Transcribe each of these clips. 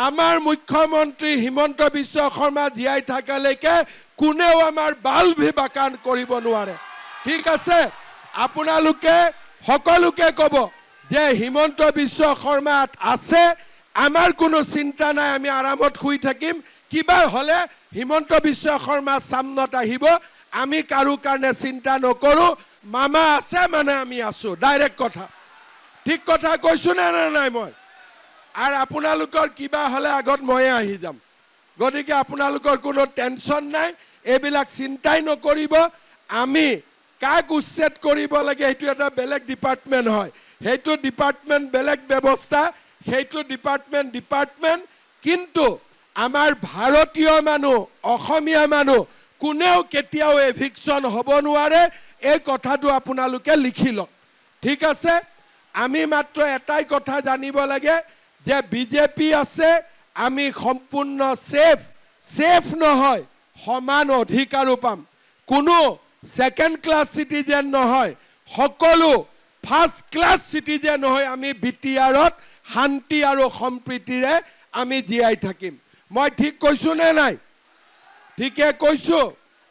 আমাৰ মুখ্যমন্ত্ৰী হিমন্ত বিশ্ব শৰ্মা জীয়াই থাকালৈকে কোনেও আমাৰ বাল বিবাকান কৰিব নোৱাৰে ঠিক আছে আপোনালোকে সকলোকে ক'ব যে হিমন্ত বিশ্ব শৰ্মা আছে আমাৰ কোনো চিন্তা নাই আমি আৰামত শুই থাকিম কিবা হলে হিমন্ত বিশ্ব শৰ্মা সামনত আহিব আমি কাৰো কাৰণে চিন্তা নকৰো মামা আছে মানে আমি আছো ডাইৰেক্ট কথা ঠিক কথা কৈছো না নাই মই আৰ আপোনালোকৰ কিবা হলে আগত ময়ে আহি যাম গতিকে আপোনালোকৰ কোনো টেনশন নাই এবিলাক চিন্তাই নকৰিব আমি কাক উচ্ছেদ কৰিব লাগে হেতু এটা বেলেগ ডিপাৰ্টমেন্ট হয় হেতু ডিপাৰ্টমেন্ট বেলেগ ব্যৱস্থা হেতু ডিপাৰ্টমেন্ট কিন্তু আমাৰ ভাৰতীয় মানুহ অসমীয়া মানুহ কোনেও কেতিয়াও এভিকশন হ'ব নোৱাৰে এই কথাটো আপোনালোকে লিখি লওক ঠিক আছে আমি মাত্ৰ এটাই কথা জানিব লাগে যে বিজেপি আছে আমি সম্পূৰ্ণ সেফ নহয় সমান অধিকাৰো পাম কোনো সেকেন্ড ক্লাস সিটিজেন নহয় সকলো ফাৰ্স্ট ক্লাস সিটিজেন হয় আমি বিটিআৰত শান্তি আৰু সম্প্ৰীতিৰে আমি জীয়াই থাকিম মই ঠিক কৈছো নে নাই ঠিকে কৈছো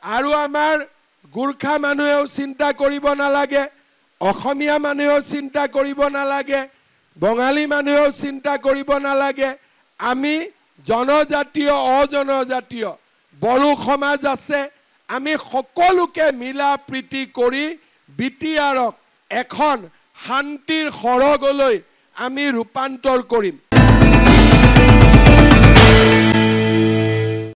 আৰু আমাৰ গুৰখা মানুহেও চিন্তা কৰিব নালাগে অসমীয়া মানুহেও চিন্তা কৰিব নালাগে বঙালী মানুহেও চিন্তা কৰিব নালাগে আমি জনজাতীয় অজনজাতীয় বড়ো সমাজ আছে আমি সকলোকে মিলা প্ৰীতি কৰি বিটিআৰক এখন শান্তিৰ খৰগলৈ আমি ৰূপান্তৰ কৰিম